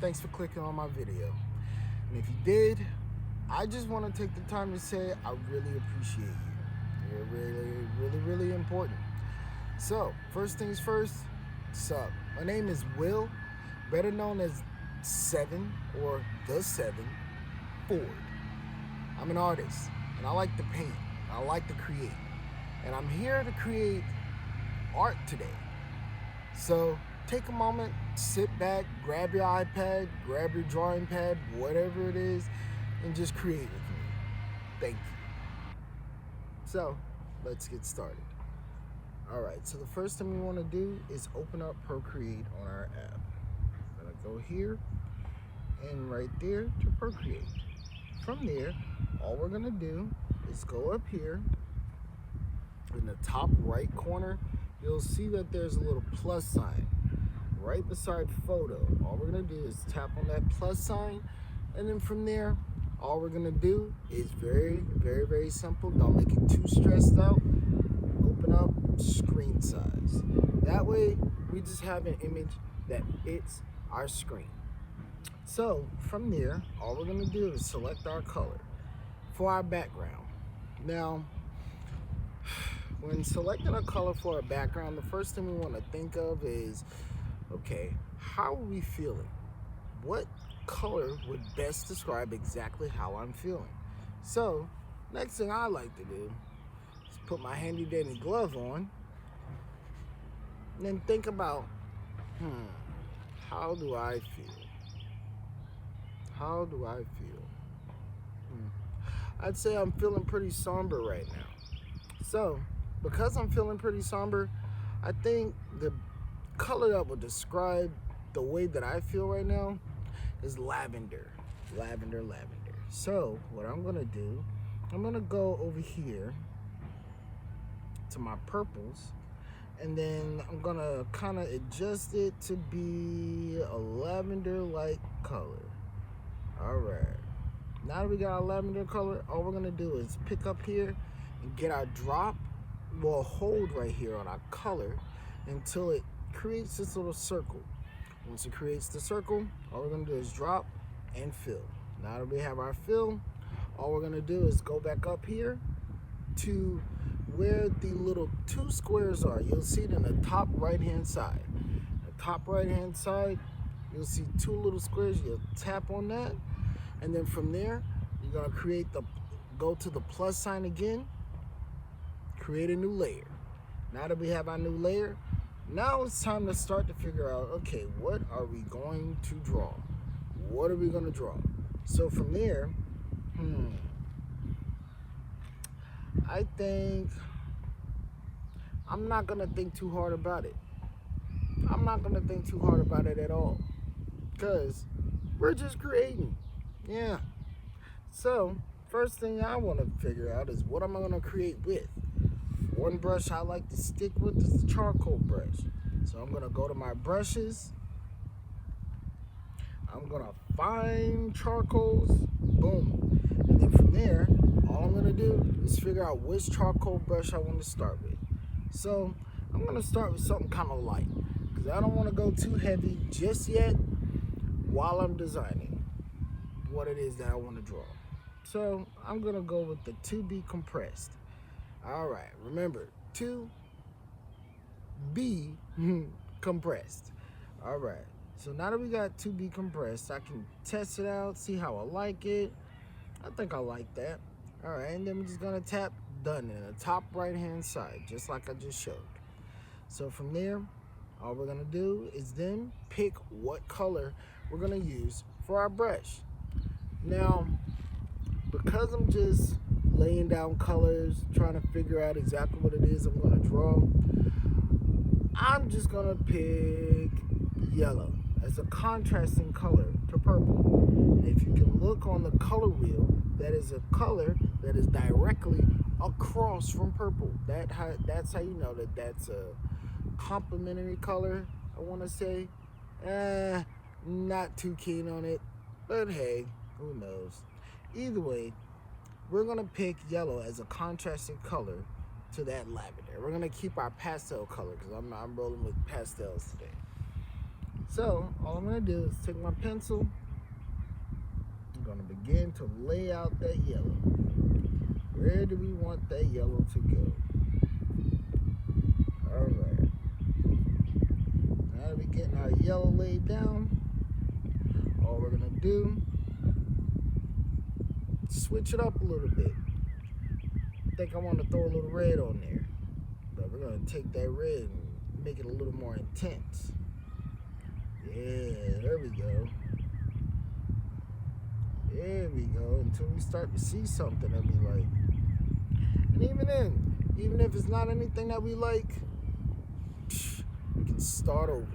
thanks for clicking on my video. And if you did, I just want to take the time to say I really appreciate you. You're really important. So, first things first, what's up? My name is Will, better known as Seven or The Seven Ford. I'm an artist, and I like to paint. I like to create. And I'm here to create art today. So take a moment, sit back, grab your iPad, grab your drawing pad, whatever it is, and just create with me. Thank you. So let's get started. All right, so the first thing we want to do is open up Procreate on our app. I'm gonna go here and right there to Procreate. From there, all we're gonna do is go up here in the top right corner. You'll see that there's a little plus sign right beside photo. All we're gonna do is tap on that plus sign, and then from there, all we're gonna do is very simple. Don't make it too stressed out. Open up screen size. That way, we just have an image that fits our screen. So from there, all we're gonna do is select our color for our background. Now, when selecting a color for a background, the first thing we want to think of is, okay, how are we feeling? What color would best describe exactly how I'm feeling? So, next thing I like to do is put my handy dandy glove on and then think about, how do I feel? How do I feel? I'd say I'm feeling pretty somber right now. So, because I'm feeling pretty somber, I think the color that will describe the way that I feel right now is lavender. Lavender. So, what I'm gonna do, I'm gonna go over here to my purples, and then I'm gonna kind of adjust it to be a lavender-like color. All right. Now that we got our lavender color, all we're gonna do is pick up here and get our drop. We'll hold right here on our color until it creates this little circle. Once it creates the circle, all we're gonna do is drop and fill. Now that we have our fill, all we're gonna do is go back up here to where the little two squares are. You'll see it in the top right-hand side. The top right-hand side, you'll see two little squares. You'll tap on that, and then from there, you're gonna go to the plus sign again, create a new layer. Now that we have our new layer, now it's time to start to figure out, okay, what are we going to draw? What are we gonna draw? So from there, I think I'm not gonna think too hard about it. I'm not gonna think too hard about it at all, because we're just creating. Yeah. So, first thing I want to figure out is what am I going to create with? One brush I like to stick with is the charcoal brush. So I'm going to go to my brushes. I'm going to find charcoals. Boom. And then from there, all I'm going to do is figure out which charcoal brush I want to start with. So I'm going to start with something kind of light, because I don't want to go too heavy just yet while I'm designing what it is that I want to draw. So I'm gonna go with the to be compressed. All right, remember, to be compressed. All right, so now that we got to be compressed, I can test it out, see how I like it. I think I like that. All right, and then we're just gonna tap done in the top right-hand side, just like I just showed. So from there, all we're gonna do is then pick what color we're gonna use for our brush. Now, because I'm just laying down colors, trying to figure out exactly what it is I'm gonna draw, I'm just gonna pick yellow as a contrasting color to purple. And if you can look on the color wheel, that is a color that is directly across from purple. That's how you know that that's a complementary color, I wanna say. Not too keen on it, but hey, who knows? Either way, we're gonna pick yellow as a contrasting color to that lavender. We're gonna keep our pastel color, because I'm rolling with pastels today. So all I'm gonna do is take my pencil. I'm gonna begin to lay out that yellow. Where do we want that yellow to go? All right. Now that we're getting our yellow laid down, all we're gonna do, switch it up a little bit. I think I want to throw a little red on there, but we're gonna take that red and make it a little more intense. Yeah, there we go. There we go, until we start to see something that we like. And even then, even if it's not anything that we like, we can start over.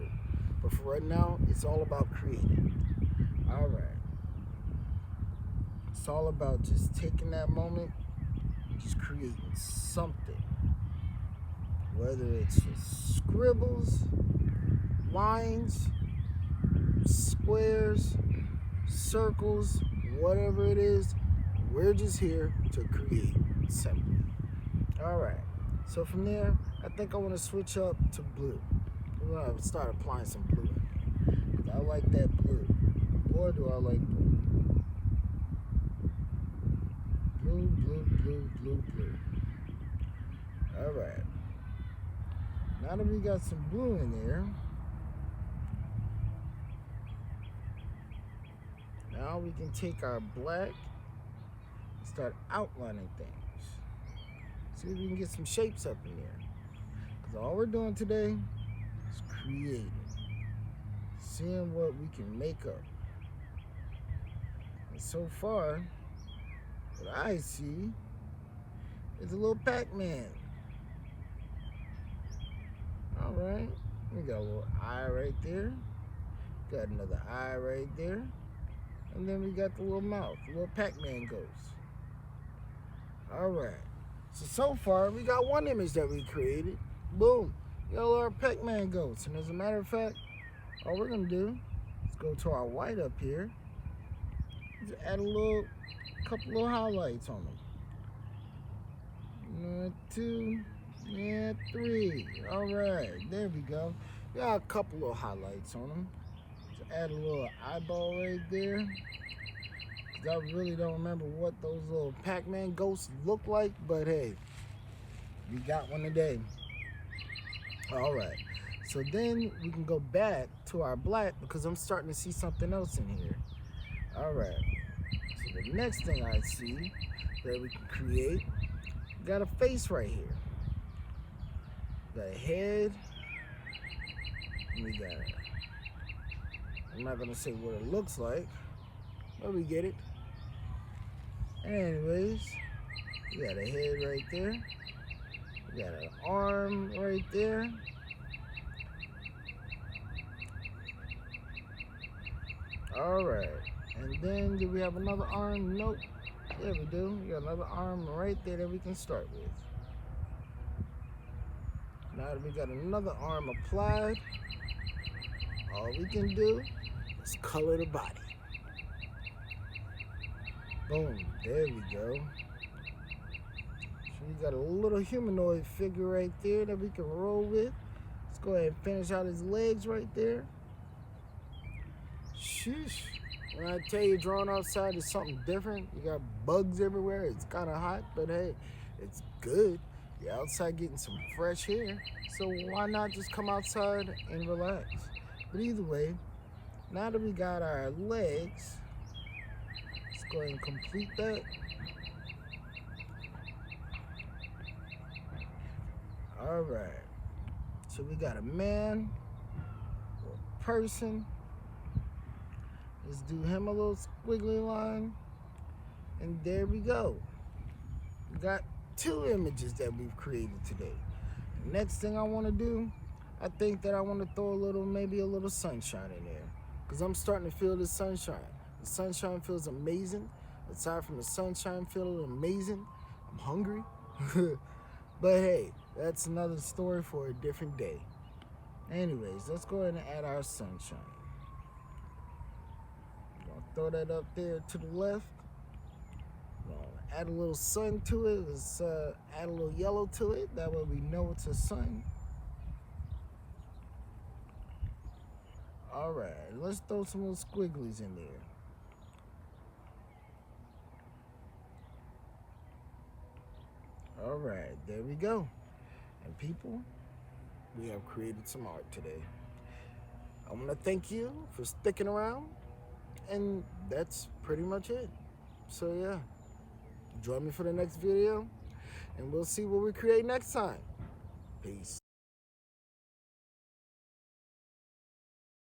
But for right now, it's all about creating. All right. It's all about just taking that moment, just creating something. Whether it's just scribbles, lines, squares, circles, whatever it is, we're just here to create simply. All right. So from there, I think I want to switch up to blue. I'm going to start applying some blue in here. I like that blue. Boy, do I like blue. Blue, blue, blue, blue, blue. All right. Now that we got some blue in there, now we can take our black and start outlining things. See if we can get some shapes up in there. Because all we're doing today is creating. Seeing what we can make up. And so far, what I see is a little Pac-Man. All right. We got a little eye right there. Got another eye right there. And then we got the little mouth, the little Pac-Man ghost. All right. So far, we got one image that we created. Boom. We got a little Pac-Man ghost. And as a matter of fact, all we're going to do is go to our white up here. Just add a couple little highlights on them. 2, and 3. All right. There we go. We got a couple little highlights on them. Just add a little eyeball right there. I really don't remember what those little Pac-Man ghosts look like, but hey, we got one today. All right, so then we can go back to our black because I'm starting to see something else in here. All right, so the next thing I see that we can create, we got a face right here. We got a head, and we got, I'm not gonna say what it looks like, but we get it. Anyways, we got a head right there. We got an arm right there. All right. And then do we have another arm? Nope. Yeah, we do. We got another arm right there that we can start with. Now that we got another arm applied, all we can do is color the body. Boom, there we go. So we got a little humanoid figure right there that we can roll with. Let's go ahead and finish out his legs right there. Sheesh. When I tell you drawing outside is something different, you got bugs everywhere, it's kind of hot, but hey, it's good. You're outside getting some fresh air, so why not just come outside and relax? But either way, now that we got our legs, let's go ahead and complete that. All right. So we got a man, a person. Let's do him a little squiggly line. And there we go. We got 2 images that we've created today. The next thing I want to do, I think that I want to throw maybe a little sunshine in there. Because I'm starting to feel the sunshine. The sunshine feels amazing. Aside from the sunshine feeling amazing, I'm hungry. But hey, that's another story for a different day. Anyways, let's go ahead and add our sunshine. I'm gonna throw that up there to the left. I'm gonna add a little sun to it. Let's add a little yellow to it. That way we know it's a sun. All right, let's throw some little squigglies in there. All right, there we go. And people, we have created some art today. I want to thank you for sticking around, and that's pretty much it. So yeah, join me for the next video, and we'll see what we create next time. Peace.